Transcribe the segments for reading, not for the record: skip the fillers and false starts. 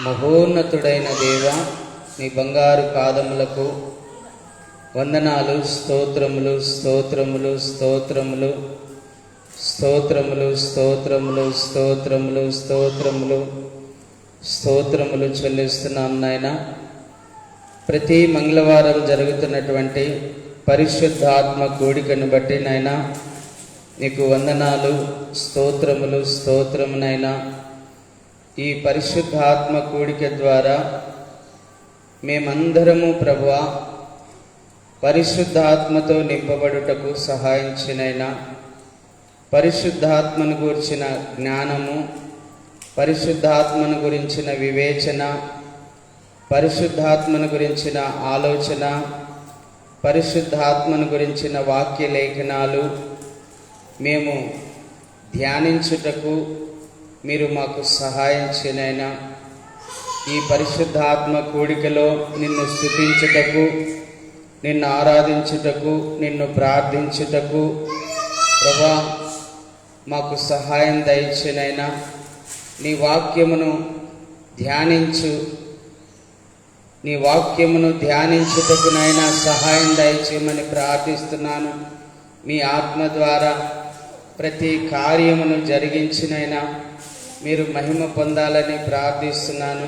మహోన్నతుడైన దేవ, నీ బంగారు పాదములకు వందనాలు, స్తోత్రములు స్తోత్రములు స్తోత్రములు స్తోత్రములు స్తోత్రములు స్తోత్రములు స్తోత్రములు స్తోత్రములు చెల్లిస్తున్నాం నాయన. ప్రతి మంగళవారం జరుగుతున్నటువంటి పరిశుద్ధాత్మ కూడికను బట్టి నాయన నీకు వందనాలు, స్తోత్రములు స్తోత్రమునైనా. ఈ పరిశుద్ధాత్మ కూడిక ద్వారా మేమందరము ప్రభువా పరిశుద్ధాత్మతో నింపబడుటకు సహాయించినైనా, పరిశుద్ధాత్మను గురించిన జ్ఞానము, పరిశుద్ధాత్మను గురించిన వివేచన, పరిశుద్ధాత్మను గురించిన ఆలోచన, పరిశుద్ధాత్మను గురించిన వాక్య లేఖనాలు మేము ధ్యానించుటకు మీరు మాకు సహాయం చేయనైనా. ఈ పరిశుద్ధాత్మ కూడికలో నిన్ను స్తుతించుటకు, నిన్ను ఆరాధించుటకు, నిన్ను ప్రార్థించుటకు ప్రభా మాకు సహాయం దయచేనైనా. నీ వాక్యమును ధ్యానించుటకునైనా సహాయం దయచేయమని ప్రార్థిస్తున్నాను. మీ ఆత్మ ద్వారా ప్రతి కార్యమును జరిగించినైనా మీరు మహిమ పొందాలని ప్రార్థిస్తున్నాను.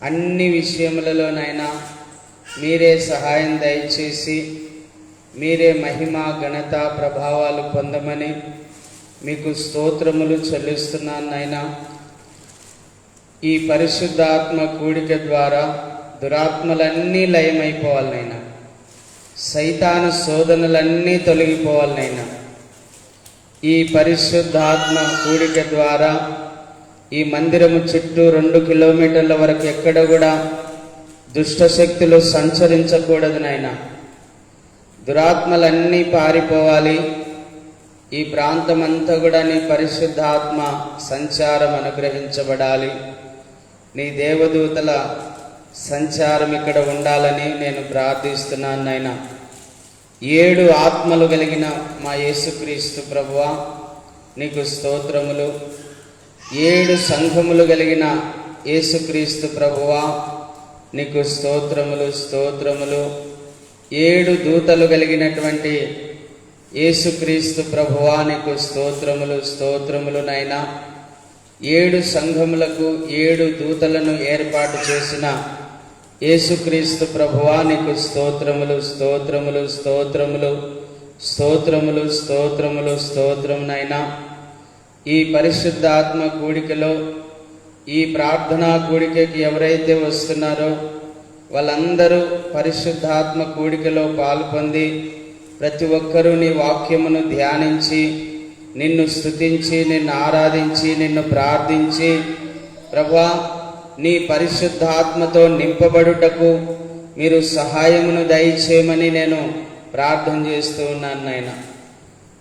అన్ని విషయములలోనైనా మీరే సహాయం దయచేసి మీరే మహిమ, ఘనత, ప్రభావాలు పొందమని మీకు స్తోత్రములు చెల్లిస్తున్నాను నాయనా. ఈ పరిశుద్ధాత్మ కూడిక ద్వారా దురాత్మలన్నీ లయమైపోవాలనైనా, సైతాను శోధనలన్నీ తొలగిపోవాలనైనా. ఈ పరిశుద్ధాత్మ కూడిక ద్వారా ఈ మందిరము చుట్టూ 2 కిలోమీటర్ల వరకు ఎక్కడ కూడా దుష్టశక్తులు సంచరించకూడదు నాయనా. దురాత్మలన్నీ పారిపోవాలి. ఈ ప్రాంతం అంతా కూడా నీ పరిశుద్ధాత్మ సంచారం అనుగ్రహించబడాలి. నీ దేవదూతల సంచారం ఇక్కడ ఉండాలని నేను ప్రార్థిస్తున్నాను నాయనా. 7 ఆత్మలు కలిగిన మా యేసుక్రీస్తు ప్రభువా నీకు స్తోత్రములు. 7 సంఘములు కలిగిన యేసుక్రీస్తు ప్రభువా నీకు స్తోత్రములు స్తోత్రములు. 7 దూతలు కలిగినటువంటి యేసుక్రీస్తు ప్రభువా నీకు స్తోత్రములు స్తోత్రములు నాయనా. 7 సంఘములకు 7 దూతలను ఏర్పాటు చేసిన యేసుక్రీస్తు ప్రభువా నీకు స్తోత్రములు స్తోత్రములు స్తోత్రములు స్తోత్రములు స్తోత్రములు స్తోత్రమునైనా. ఈ పరిశుద్ధాత్మ కూడికలో, ఈ ప్రార్థనా కూడికకి ఎవరైతే వస్తున్నారో వాళ్ళందరూ పరిశుద్ధాత్మ కూడికలో పాల్పొంది ప్రతి ఒక్కరూ నీ వాక్యమును ధ్యానించి, నిన్ను స్తుతించి, నిన్ను ఆరాధించి, నిన్ను ప్రార్థించి ప్రభువా నీ పరిశుద్ధాత్మతో నింపబడుటకు మీరు సహాయమును దయచేయమని నేను ప్రార్థన చేస్తూ ఉన్నాను నాయన.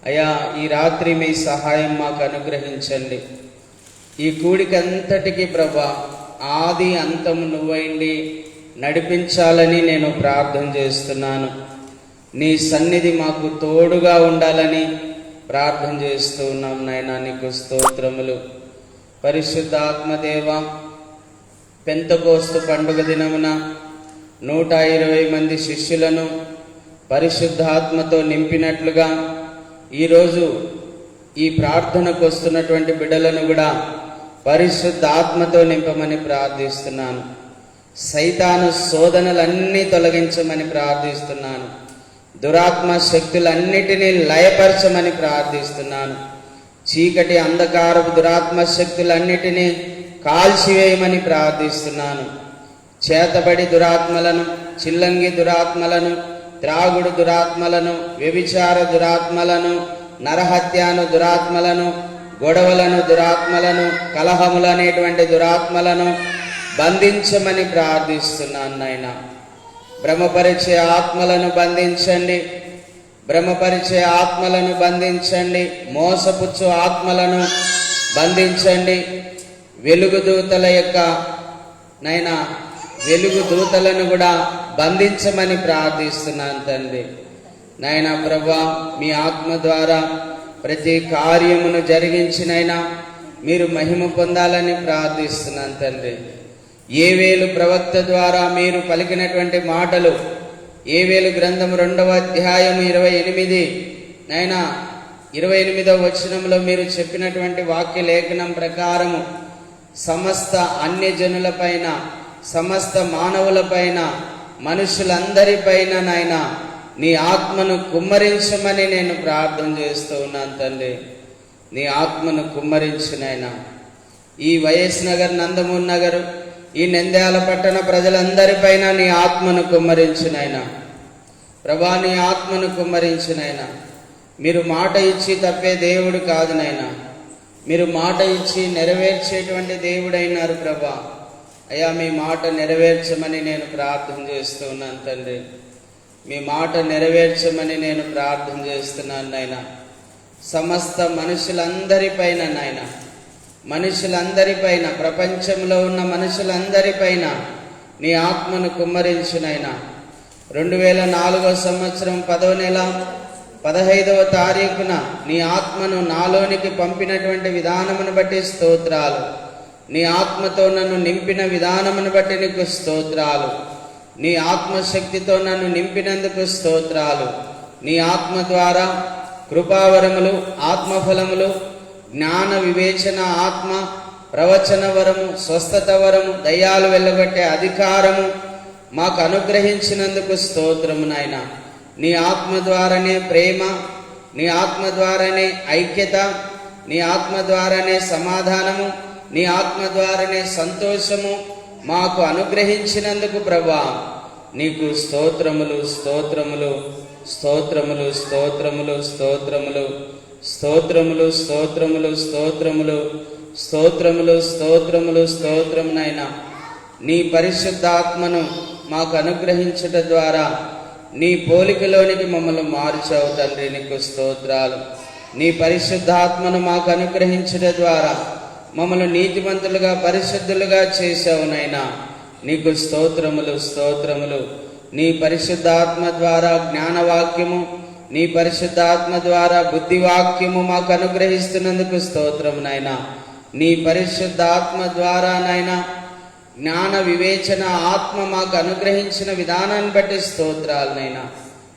అయ్యా, ఈ రాత్రి మీ సహాయం మాకు అనుగ్రహించండి. ఈ కూడికంతటికి ప్రభువా ఆది అంతము నువ్వైండి నడిపించాలని నేను ప్రార్థన చేస్తున్నాను. నీ సన్నిధి మాకు తోడుగా ఉండాలని ప్రార్థన చేస్తూ ఉన్నాం నాయనా. నీకు స్తోత్రములు. పరిశుద్ధాత్మదేవ, పెంతెకోస్తు పండుగ దినమున 120 మంది శిష్యులను పరిశుద్ధాత్మతో నింపినట్లుగా ఈరోజు ఈ ప్రార్థనకు వస్తున్నటువంటి బిడ్డలను కూడా పరిశుద్ధాత్మతో నింపమని ప్రార్థిస్తున్నాను. సైతాను శోధనలన్నీ తొలగించమని ప్రార్థిస్తున్నాను. దురాత్మ శక్తులన్నిటినీ లయపరచమని ప్రార్థిస్తున్నాను. చీకటి అంధకారపు దురాత్మ శక్తులన్నిటినీ కాల్చివేయమని ప్రార్థిస్తున్నాను. చేతబడి దురాత్మలను, చిల్లంగి దురాత్మలను, త్రాగుడు దురాత్మలను, వ్యభిచార దురాత్మలను, నరహత్యాను దురాత్మలను, గొడవలను దురాత్మలను, కలహములు అనేటువంటి దురాత్మలను బంధించమని ప్రార్థిస్తున్నాను నాయన. భ్రమపరిచే ఆత్మలను బంధించండి, భ్రమపరిచే ఆత్మలను బంధించండి, మోసపుచ్చు ఆత్మలను బంధించండి. వెలుగు దూతల యొక్క నైనా వెలుగు దూతలను కూడా బంధించమని ప్రార్థిస్తున్నాను తండ్రి. నాయన ప్రభువా, మీ ఆత్మ ద్వారా ప్రతి కార్యమును జరిగించినైనా మీరు మహిమ పొందాలని ప్రార్థిస్తున్నాను తండ్రి. యోవేలు ప్రవక్త ద్వారా మీరు పలికినటువంటి మాటలు, యోవేలు గ్రంథం 2వ అధ్యాయం 28 నైనా 28వ వచనంలో మీరు చెప్పినటువంటి వాక్య లేఖనం ప్రకారము సమస్త అన్యజనులపైన, సమస్త మానవులపైన, మనుషులందరిపైన నాయన నీ ఆత్మను కుమ్మరించమని నేను ప్రార్థన చేస్తూ ఉన్నాను తండ్రి. నీ ఆత్మను కుమ్మరించు నాయన. ఈ వైఎస్ నగర్, నందమూరి నగర్, ఈ నంద్యాల పట్టణ ప్రజలందరిపైన నీ ఆత్మను కుమ్మరించు నాయన. ప్రభా, నీ ఆత్మను కుమ్మరించు నాయన. మీరు మాట ఇచ్చి తప్పే దేవుడు కాదు నాయన. మీరు మాట ఇచ్చి నెరవేర్చేటువంటి దేవుడైనారు ప్రభా. అయ్యా, మీ మాట నెరవేర్చమని నేను ప్రార్థన చేస్తూ ఉన్నాను తండ్రి. మీ మాట నెరవేర్చమని నేను ప్రార్థన చేస్తున్నాను నాయన. సమస్త మనుషులందరిపైన నాయన, మనుషులందరిపైన, ప్రపంచంలో ఉన్న మనుషులందరిపైన నీ ఆత్మను కుమ్మరించు నాయన. 2004వ సంవత్సరం 10వ నెల 15వ తారీఖున నీ ఆత్మను నాలోనికి పంపినటువంటి విధానమును బట్టి స్తోత్రాలు. నీ ఆత్మతో నన్ను నింపిన విధానమును బట్టి నీకు స్తోత్రాలు. నీ ఆత్మశక్తితో నన్ను నింపినందుకు స్తోత్రాలు. నీ ఆత్మ ద్వారా కృపావరములు, ఆత్మఫలములు, జ్ఞాన వివేచన ఆత్మ, ప్రవచన వరము, స్వస్థత వరము, దయ్యాలు వెళ్ళగొట్టే అధికారము మాకు అనుగ్రహించినందుకు స్తోత్రము నాయన. నీ ఆత్మ ద్వారానే ప్రేమ, నీ ఆత్మ ద్వారానే ఐక్యత, నీ ఆత్మ ద్వారానే సమాధానము, నీ ఆత్మ ద్వారానే సంతోషము మాకు అనుగ్రహించినందుకు ప్రభా నీకు స్తోత్రములు, స్తోత్రములు, స్తోత్రములు, స్తోత్రములు, స్తోత్రములు, స్తోత్రములు, స్తోత్రములు, స్తోత్రములు, స్తోత్రములు, స్తోత్రములు, స్తోత్రమునైనా. నీ పరిశుద్ధాత్మను మాకు అనుగ్రహించుట ద్వారా నీ పోలికలోనికి మమ్మల్ని మార్చావు తండ్రి. నీకు స్తోత్రాలు. నీ పరిశుద్ధాత్మను మాకు అనుగ్రహించుట ద్వారా మమ్మల్ని నీతిమంతులుగా, పరిశుద్ధులుగా చేశావు నైనా. నీకు స్తోత్రములు, స్తోత్రములు. నీ పరిశుద్ధాత్మ ద్వారా జ్ఞానవాక్యము, నీ పరిశుద్ధాత్మ ద్వారా బుద్ధివాక్యము మాకు అనుగ్రహిస్తున్నందుకు స్తోత్రము నైనా. నీ పరిశుద్ధాత్మ ద్వారా నైనా జ్ఞాన వివేచన ఆత్మ మాకు అనుగ్రహించిన విధానాన్ని బట్టి స్తోత్రాలనైనా.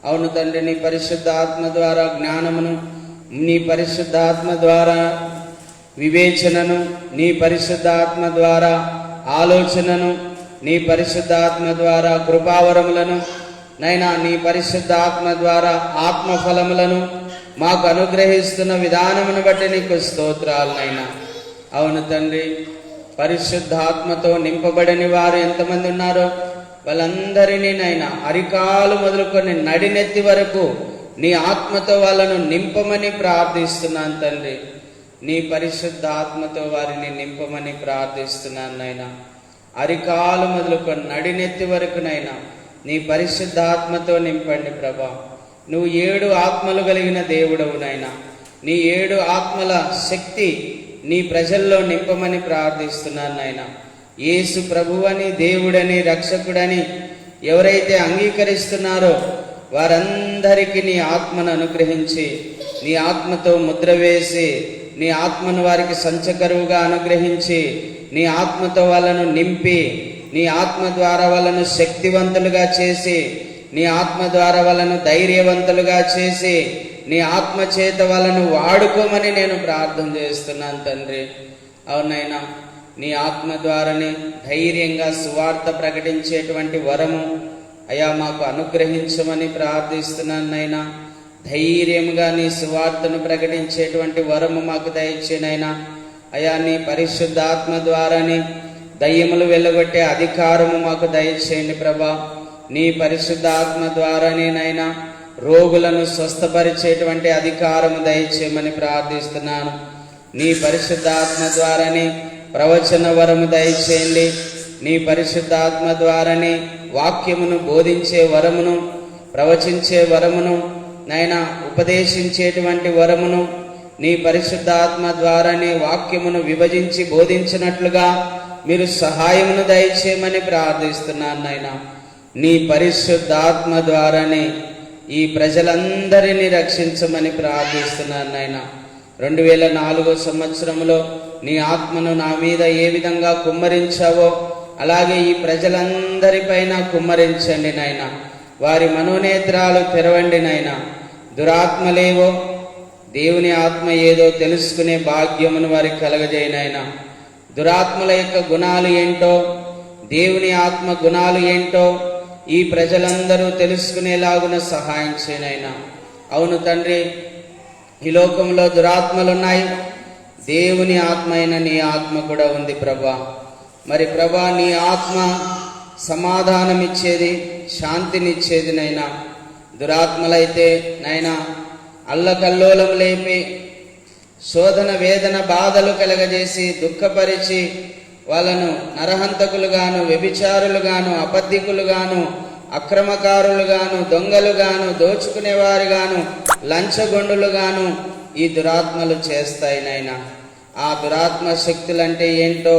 అవును తండ్రి, నీ పరిశుద్ధాత్మ ద్వారా జ్ఞానమును, నీ పరిశుద్ధాత్మ ద్వారా వివేచనను, నీ పరిశుద్ధాత్మ ద్వారా ఆలోచనను, నీ పరిశుద్ధాత్మ ద్వారా కృపావరములను నైనా, నీ పరిశుద్ధాత్మ ద్వారా ఆత్మఫలములను మాకు అనుగ్రహిస్తున్న విధానమును బట్టి నీకు స్తోత్రాలనైనా. అవును తండ్రి, పరిశుద్ధాత్మతో నింపబడని వారు ఎంతమంది ఉన్నారో వాళ్ళందరినీ నైనా అరికాలు మొదలుకొని నడినెత్తి వరకు నీ ఆత్మతో వాళ్ళను నింపమని ప్రార్థిస్తున్నాను తండ్రి. నీ పరిశుద్ధాత్మతో వారిని నింపమని ప్రార్థిస్తున్నాను నైనా. అరికాలు మొదలుకొని నడినెత్తి వరకునైనా నీ పరిశుద్ధాత్మతో నింపండి ప్రభా. నువ్వు 7 ఆత్మలు కలిగిన దేవుడవు నైనా. నీ 7 ఆత్మల శక్తి నీ ప్రజల్లో నింపమని ప్రార్థిస్తున్నాను నాయన. యేసు ప్రభువని, దేవుడని, రక్షకుడని ఎవరైతే అంగీకరిస్తున్నారో వారందరికీ నీ ఆత్మను అనుగ్రహించి, నీ ఆత్మతో ముద్ర వేసి, నీ ఆత్మను వారికి సంచకరువుగా అనుగ్రహించి, నీ ఆత్మతో వాళ్ళను నింపి, నీ ఆత్మ ద్వారా వాళ్ళను శక్తివంతులుగా చేసి, నీ ఆత్మ ద్వారా వాళ్ళను ధైర్యవంతులుగా చేసి, నీ ఆత్మ చేత వాళ్ళను వాడుకోమని నేను ప్రార్థన చేస్తున్నాను తండ్రి. అవునైనా, నీ ఆత్మ ద్వారానే ధైర్యంగా సువార్త ప్రకటించేటువంటి వరము అయ్యా మాకు అనుగ్రహించమని ప్రార్థిస్తున్నాను నైనా. ధైర్యంగా నీ సువార్తను ప్రకటించేటువంటి వరము మాకు దయచేనైనా. అయ్యా, నీ పరిశుద్ధాత్మ ద్వారానే దయ్యములు వెళ్ళగొట్టే అధికారము మాకు దయచేయండి ప్రభా. నీ పరిశుద్ధాత్మ ద్వారానేనైనా రోగులను స్వస్థపరిచేటువంటి అధికారము దయచేయమని ప్రార్థిస్తున్నాను. నీ పరిశుద్ధాత్మ ద్వారానే ప్రవచన వరము దయచేయండి. నీ పరిశుద్ధాత్మ ద్వారానే వాక్యమును బోధించే వరమును, ప్రవచించే వరమును నైనా, ఉపదేశించేటువంటి వరమును నీ పరిశుద్ధాత్మ ద్వారానే వాక్యమును విభజించి బోధించినట్లుగా మీరు సహాయమును దయచేయమని ప్రార్థిస్తున్నాను నాయనా. నీ పరిశుద్ధాత్మ ద్వారానే ఈ ప్రజలందరినీ రక్షించమని ప్రార్థిస్తున్నాను నాయనా. 2004 సంవత్సరంలో నీ ఆత్మను నా మీద ఏ విధంగా కుమ్మరించావో అలాగే ఈ ప్రజలందరిపైన కుమ్మరించండి నాయనా. వారి మనోనేత్రాలు తెరవండి నాయనా. దురాత్మలేవో దేవుని ఆత్మ ఏదో తెలుసుకునే భాగ్యమును వారికి కలగజేయనైనా. దురాత్మల యొక్క గుణాలు ఏంటో, దేవుని ఆత్మ గుణాలు ఏంటో ఈ ప్రజలందరూ తెలుసుకునేలాగున సహాయం చేయనైనా. అవును తండ్రి, ఈ లోకంలో దురాత్మలున్నాయి, దేవుని ఆత్మ అయిన నీ ఆత్మ కూడా ఉంది ప్రభా. మరి ప్రభా, నీ ఆత్మ సమాధానం ఇచ్చేది, శాంతినిచ్చేది నైనా. దురాత్మలైతే నైనా అల్లకల్లోలం లేపి శోధన వేదన బాధలు కలగజేసి దుఃఖపరిచి వాళ్ళను నరహంతకులుగాను, వ్యభిచారులుగాను, అబద్ధికులుగాను, అక్రమకారులుగాను, దొంగలుగాను, దోచుకునేవారుగాను, లంచగొండులుగాను ఈ దురాత్మలు చేస్తాయి నైనా. ఆ దురాత్మ శక్తులంటే ఏంటో,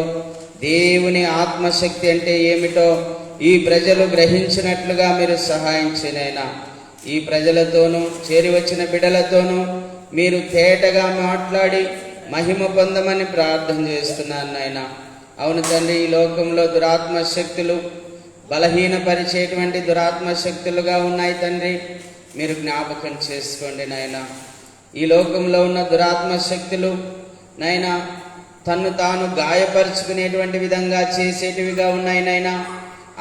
దేవుని ఆత్మశక్తి అంటే ఏమిటో ఈ ప్రజలు గ్రహించినట్లుగా మీరు సహాయం చేయనైనా. ఈ ప్రజలతోనూ చేరి వచ్చిన బిడ్డలతోనూ మీరు తేటగా మాట్లాడి మహిమ పొందమని ప్రార్థన చేస్తున్నాను నాయనా. అవును తండ్రి, ఈ లోకంలో దురాత్మ శక్తులు బలహీనపరిచేటువంటి దురాత్మ శక్తులుగా ఉన్నాయి తండ్రి. మీరు జ్ఞాపకం చేసుకోండి నాయనా. ఈ లోకంలో ఉన్న దురాత్మ శక్తులు నైనా తన్ను తాను గాయపరుచుకునేటువంటి విధంగా చేసేటివిగా ఉన్నాయి నైనా.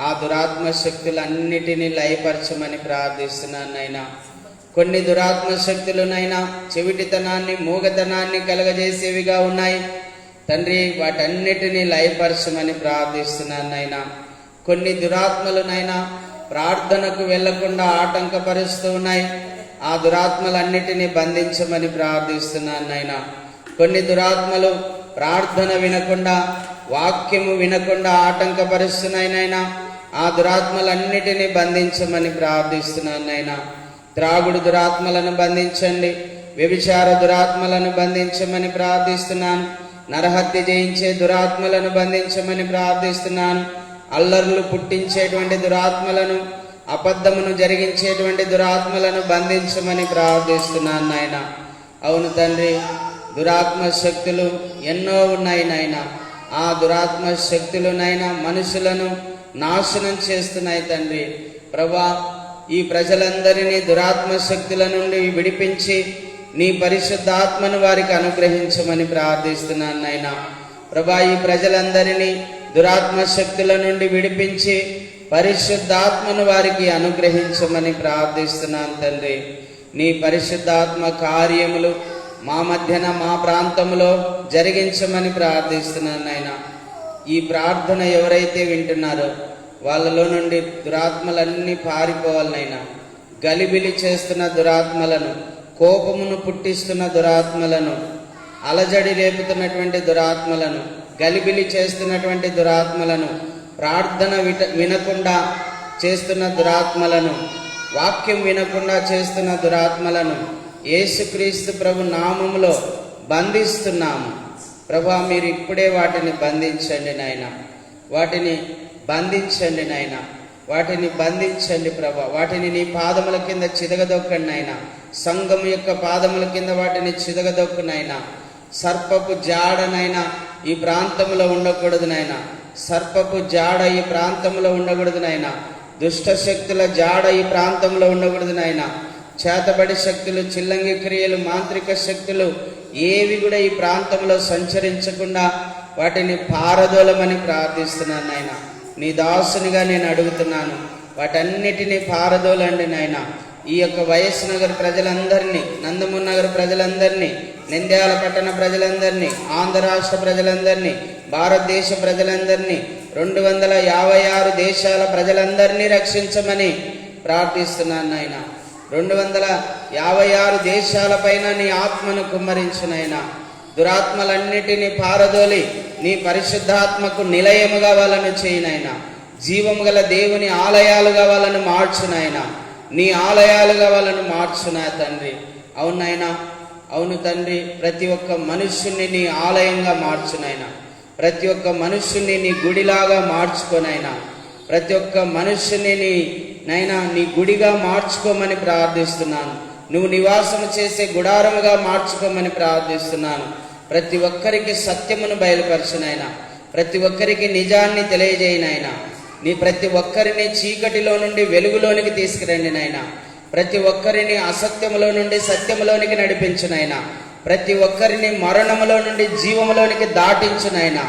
ఆ దురాత్మ శక్తులన్నిటినీ లయపరచమని ప్రార్థిస్తున్నాను నైనా. కొన్ని దురాత్మ శక్తులునైనా చెవిటితనాన్ని, మూగతనాన్ని కలగజేసేవిగా ఉన్నాయి తండ్రి. వాటన్నిటినీ లయపరచమని ప్రార్థిస్తున్నాను నైనా. కొన్ని దురాత్మలునైనా ప్రార్థనకు వెళ్లకుండా ఆటంకపరుస్తూ ఉన్నాయి. ఆ దురాత్మలన్నిటినీ బంధించమని ప్రార్థిస్తున్నాను నైనా. కొన్ని దురాత్మలు ప్రార్థన వినకుండా, వాక్యము వినకుండా ఆటంకపరుస్తున్నాయి నైనా. ఆ దురాత్మలన్నిటినీ బంధించమని ప్రార్థిస్తున్నాను నైనా. త్రాగుడు దురాత్మలను బంధించండి, వ్యభిచార దురాత్మలను బంధించమని ప్రార్థిస్తున్నాను. నరహత్య చేయించే దురాత్మలను బంధించమని ప్రార్థిస్తున్నాను. అల్లర్లు పుట్టించేటువంటి దురాత్మలను, అబద్ధమును జరిగించేటువంటి దురాత్మలను బంధించమని ప్రార్థిస్తున్నాను నాయన. అవును తండ్రి, దురాత్మ శక్తులు ఎన్నో ఉన్నాయి నాయన. ఆ దురాత్మ శక్తులు నాయన మనుషులను నాశనం చేస్తున్నాయి తండ్రి. ప్రభా, ఈ ప్రజలందరినీ దురాత్మ శక్తుల నుండి విడిపించి నీ పరిశుద్ధాత్మను వారికి అనుగ్రహించమని ప్రార్థిస్తున్నాను నాయన. ప్రభా, ఈ ప్రజలందరినీ దురాత్మ శక్తుల నుండి విడిపించి పరిశుద్ధాత్మను వారికి అనుగ్రహించమని ప్రార్థిస్తున్నాను తండ్రి. నీ పరిశుద్ధాత్మ కార్యములు మా మధ్యన, మా ప్రాంతంలో జరిగించమని ప్రార్థిస్తున్నాను నాయన. ఈ ప్రార్థన ఎవరైతే వింటున్నారో వాళ్ళలో నుండి దురాత్మలన్నీ పారిపోవాలనైనా. గలిబిలి చేస్తున్న దురాత్మలను, కోపమును పుట్టిస్తున్న దురాత్మలను, అలజడి లేపుతున్నటువంటి దురాత్మలను, గలిబిలి చేస్తున్నటువంటి దురాత్మలను, ప్రార్థన వినకుండా చేస్తున్న దురాత్మలను, వాక్యం వినకుండా చేస్తున్న దురాత్మలను యేసుక్రీస్తు ప్రభు నామములో బంధిస్తున్నాము. ప్రభా, మీరు ఇప్పుడే వాటిని బంధించండి నాయన. వాటిని బంధించండి నాయన. వాటిని బంధించండి ప్రభా. వాటిని నీ పాదముల కింద చిదగదొక్కండి నాయన. సంఘం యొక్క పాదముల కింద వాటిని చిదగదొక్కు నాయన. సర్పపు జాడనైనా ఈ ప్రాంతంలో ఉండకూడదు నాయన. సర్పపు జాడ ఈ ప్రాంతంలో ఉండకూడదు నాయన. దుష్ట శక్తుల జాడ ఈ ప్రాంతంలో ఉండకూడదు నాయన. చేతబడి శక్తులు, చిల్లంగి క్రియలు, మాంత్రిక శక్తులు ఏవి కూడా ఈ ప్రాంతంలో సంచరించకుండా వాటిని పారదోలమని ప్రార్థిస్తున్నాను నాయన. నీ దాసునిగా నేను అడుగుతున్నాను, వాటన్నిటినీ పారదోలండి నాయన. ఈ యొక్క వైఎస్ నగర్ ప్రజలందరినీ, నందమూరి నగర్ ప్రజలందరినీ, నంద్యాల పట్టణ ప్రజలందరినీ, ఆంధ్ర రాష్ట్ర ప్రజలందరినీ, భారతదేశ ప్రజలందరినీ, 256 దేశాల ప్రజలందరినీ రక్షించమని ప్రార్థిస్తున్నాను నాయన. 256 దేశాల పైన నీ ఆత్మను కుమ్మరించునైనా. దురాత్మలన్నిటినీ పారదోలి నీ పరిశుద్ధాత్మకు నిలయముగా వాళ్ళను చేయునైనా. జీవము గల దేవుని ఆలయాలుగా వాళ్ళను మార్చునైనా. నీ ఆలయాలుగా వాళ్ళను మార్చునా తండ్రి. అవునైనా, అవును తండ్రి. ప్రతి ఒక్క మనుష్యుని నీ ఆలయంగా మార్చునైనా. ప్రతి ఒక్క మనుష్యుని నీ గుడిలాగా మార్చుకోనైనా. ప్రతి ఒక్క మనుష్యుని నీ గుడిగా మార్చుకోమని ప్రార్థిస్తున్నాను. నువ్వు నివాసము చేసే గుడారముగా మార్చుకోమని ప్రార్థిస్తున్నాను. ప్రతి ఒక్కరికి సత్యమును బయలుపరచునైనా. ప్రతి ఒక్కరికి నిజాన్ని తెలియజేయి నాయన. నీ ప్రతి ఒక్కరిని చీకటిలో నుండి వెలుగులోనికి తీసుకురండి నాయన. ప్రతి ఒక్కరిని అసత్యములో నుండి సత్యములోనికి నడిపించు నాయన. ప్రతి ఒక్కరిని మరణములో నుండి జీవములోనికి దాటించు నాయన.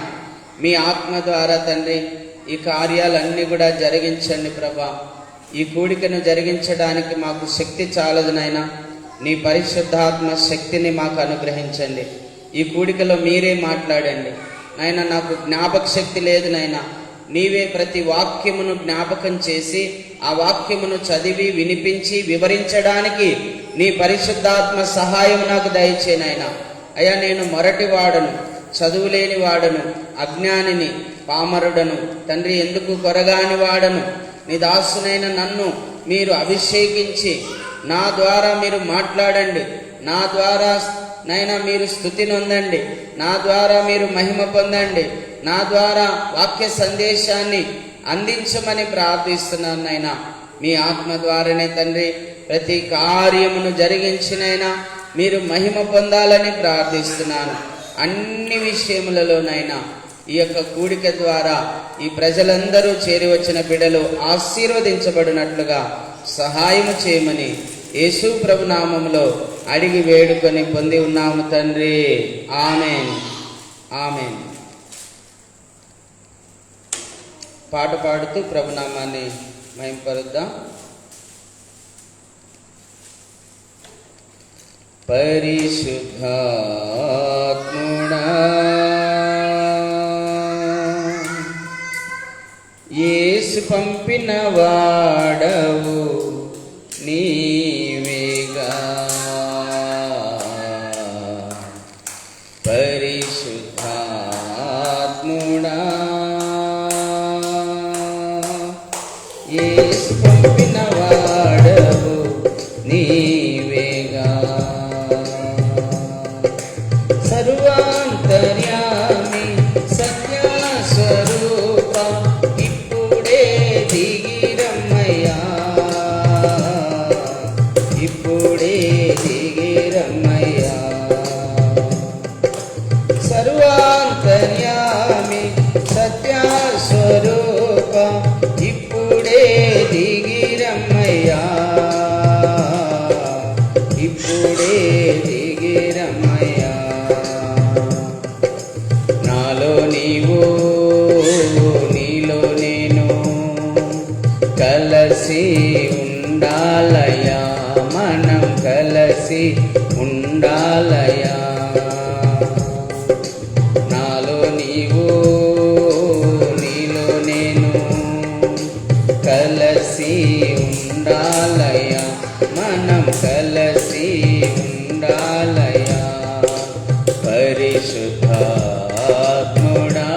మీ ఆత్మ ద్వారా తండ్రి ఈ కార్యాలన్నీ కూడా జరిగించండి ప్రభా. ఈ కూడికను జరిగించడానికి మాకు శక్తి చాలదు నాయన. నీ పరిశుద్ధాత్మ శక్తిని మాకు అనుగ్రహించండి. ఈ కూడికలో మీరే మాట్లాడండి నాయన. నాకు జ్ఞాపక శక్తి లేదు నాయన. నీవే ప్రతి వాక్యమును జ్ఞాపకం చేసి ఆ వాక్యమును చదివి వినిపించి వివరించడానికి నీ పరిశుద్ధాత్మ సహాయం నాకు దయచే నాయన. అయ్యా, నేను మొరటి వాడను, చదువులేని వాడను, అజ్ఞానిని, పామరుడను తండ్రి, ఎందుకు కొరగాని వాడను. నీ దాసునైన నన్ను మీరు అభిషేకించి నా ద్వారా మీరు మాట్లాడండి. నా ద్వారా నైనా మీరు స్తుతి నొందండి. నా ద్వారా మీరు మహిమ పొందండి. నా ద్వారా వాక్య సందేశాన్ని అందించమని ప్రార్థిస్తున్నాను నైనా. మీ ఆత్మ ద్వారానే తండ్రి ప్రతి కార్యమును జరిగించినైనా మీరు మహిమ పొందాలని ప్రార్థిస్తున్నాను. అన్ని విషయములలోనైనా ఈ యొక్క కూడిక ద్వారా ఈ ప్రజలందరూ చేరి వచ్చిన బిడ్డలు ఆశీర్వదించబడినట్లుగా సహాయము చేయమని యేసు ప్రభు నామములో అడిగి వేడుకొని పొంది ఉన్నాము తండ్రి. ఆమేన్, ఆమేన్. పాట పాడుతూ ప్రభునామాన్ని మహింపరుద్దాం. పరిశుద్ధాత్ముడా యేసు పంపిన వాడవు నీవేగా. పరిశుద్ధాత్ముడా యేసు పంపిన వాడవు నీవేగా. సర్వాంతర్యామి సత్యస్వరూప ఇప్పుడే దిగిరమ్మయ్యా. ఇప్పుడే దిగిరమ్మయ్యా. సర్వాంతర్యామి సత్యస్వరూప ఇప్పుడే దిగిరమ్మయ్యా. ఇప్పుడే దిగిరమ్మయ్యా. నాలో నీవు నీలో నేను కలసి ఉండాలయా. మనం కలసి ఉండాలయా. నాలో నీవు నీలో నేను కలసి ఉండాలయా. మనం కలసి ఉండాలయా. పరిశుద్ధాత్ముడా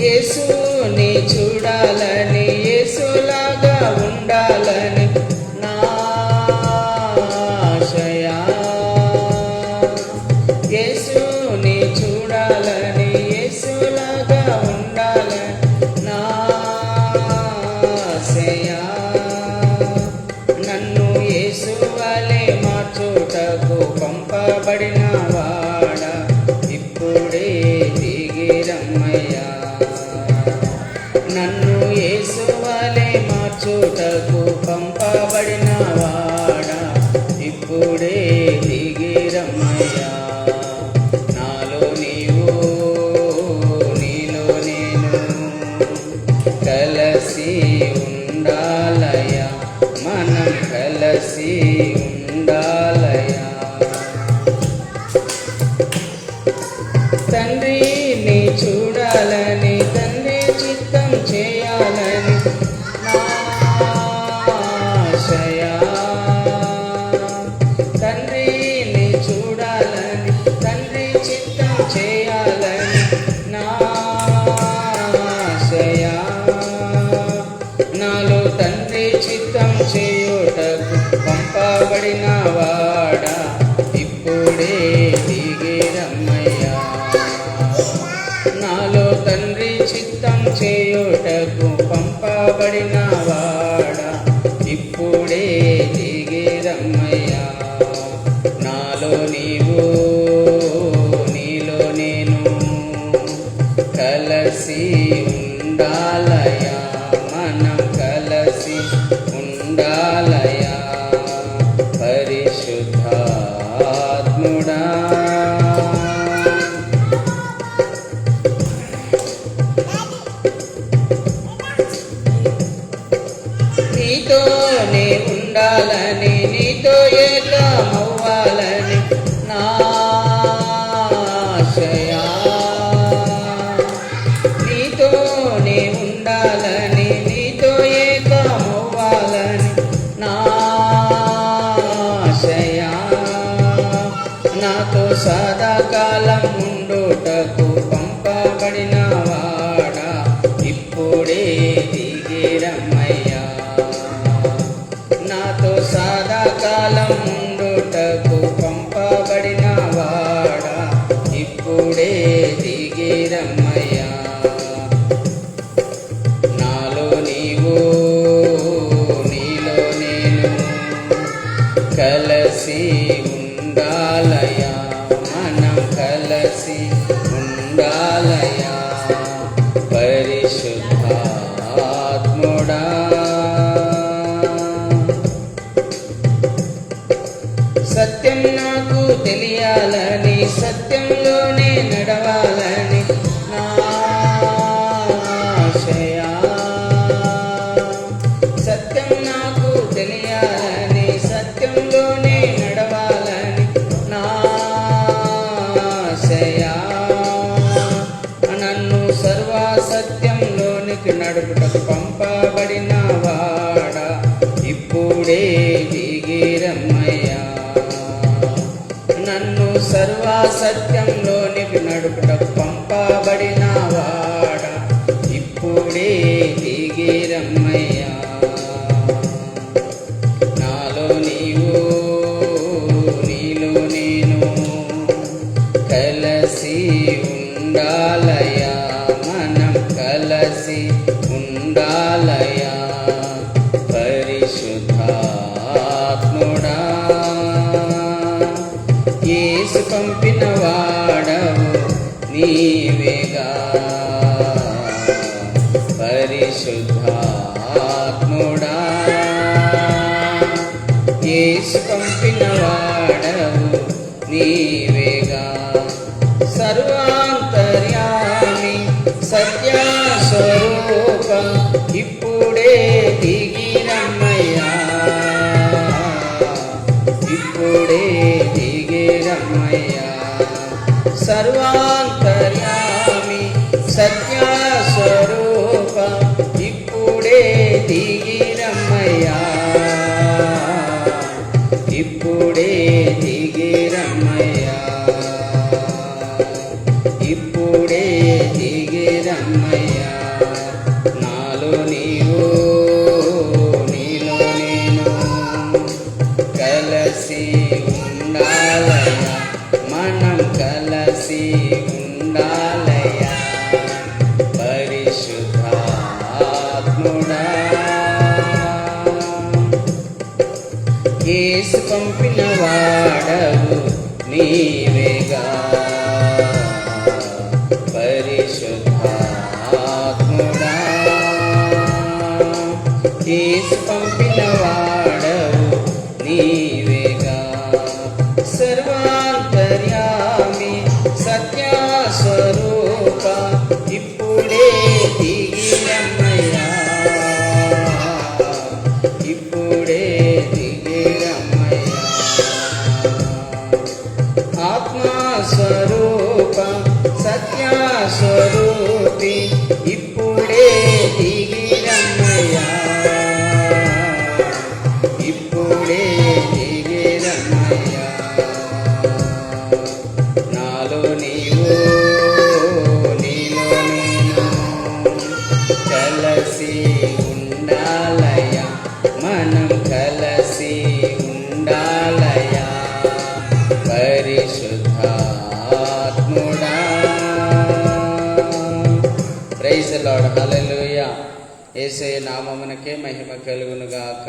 యేసుని చూడాలని, యేసులాగా ఉండాలని నా ఆశయా. యేసుని చూడాలని, యేసులాగా ఉండాలని నా ఆశయా. నన్ను యేసు వలె మార్చుటకు పంపబడిన వాడా ఇప్పుడే దిగిరమ్మయ్యా. నన్ను యేసు వలె మార్చుటకు పంపబడిన వాడా ఇప్పుడే దిగిరమ్మయ్యా. నాలో నీవు నీలో నేను కలసి ఉండాలయా. మనం కలసి ఉండాలయా. తండ్రిని చూడాలని, తండ్రి చిత్తం చేయాలని నా ఆశయా. తండ్రిని చూడాలని, తండ్రి చిత్తం చేయాలని నా ఆశయా. నాలో తండ్రి చిత్తం చేయుటకు పంపబడిన వాడా ఇప్పుడే దిగిరమ్మయ్యా. నాలో తండ్రి చిత్తం చేయుటకు పంపబడిన వాడా ఇప్పుడే దిగిరమ్మయ్యా. నాలో నీవు కలిసి ఉండాలయా, మనం కలిసి ఉండాలయా పరిశుద్ధాత్ముడా. నీతోనే ఉండాలని, నీతో ఏకమవ్వాలని నా ఆశయా. నీతోనే ఉండాలని, నీతో ఏకమవ్వాలని నా ఆశయా. నాతో సదాకాలం ఉండుటకు పంపబడిన వాడా, ఇప్పుడే దిగిరమ్మయ్యా. నాతో సదాకాలం ఉండుటకు పంపబడిన వాడా, ఇప్పుడే దిగిరమ్మయ్యా. నాలో నీవు, నీలో నేను కలిసి ఉండాలయా, మనం కలిసి ఉండాలయా పరిశుద్ధాత్ముడా. సత్యం నాకు తెలియాలని, సత్యంలోనే నడవాలని నా ఆశయా. సత్యం నాకు తెలియాలని, సత్యంలోనే నడవాలని నా ఆశయా. నన్ను సర్వసత్యంలోనికి నడుపుటకు పంపబడిన వాడా, ఇప్పుడే దిగిరమ్మయ్యా. నన్ను సర్వసత్యంలోనికి నడుపుటకు పంపబడిన వాడా, ఇప్పుడే దిగిరమ్మయ్యా. నాలో నీవు, నీలో నేను కలిసి ఉండాలయా, మనం కలిసి ఉండాలయా పరిశుద్ధాత్ముడా. యేసు పంపిన వాడవు నీవేగా పరిశుద్ధాత్ముడా. యేసు పంపిన వాడవు నీవేగా. సర్వాంతర్యామి సత్యస్వరూపం, ఇప్పుడే దిగిరమ్మయ్యా, ఇప్పుడే దిగిరమ్మయ్యా. సర్వాంతర్యామి సత్యస్వరూపం, ఇప్పుడే దిగిరమ్మయ్యా, ఇప్పుడే దిగిరమ్మయ్యా, ఇప్పుడే దిగిరమ్మయ్యా. నాలో నీవు, నీలో నేను కలిసి ఉండాలయా, మనం కలిసి ఉండాలయా పరిశుద్ధాత్ముడా. యేసు పంపిన వాడవు నీవేగా పరిశుద్ధాత్ముడా. యేసు పంపిన వాడవు నీవేగా. సర్వాంతర్యామి సత్యస్వరూప, ఇప్పుడే దిగిరమ్మయ్యా, ఇప్పుడే దిగిరమ్మయ్యా. ఆత్మస్వరూప సత్యస్వరూపి, ఇప్పుడే దిగిరమ్మయ్యా, ఇప్పుడే దిగిరమ్మయ్యా. నాలో నీవు, నీలో నేను కలిసి ఉండాలయా, మనం కలిసి ఉండాలయా పరిశుద్ధాత్ముడా. ప్రైజ్ ది లార్డ్, హల్లెలూయా. యేసయ్య నామమునకే మహిమ కలుగును గాక.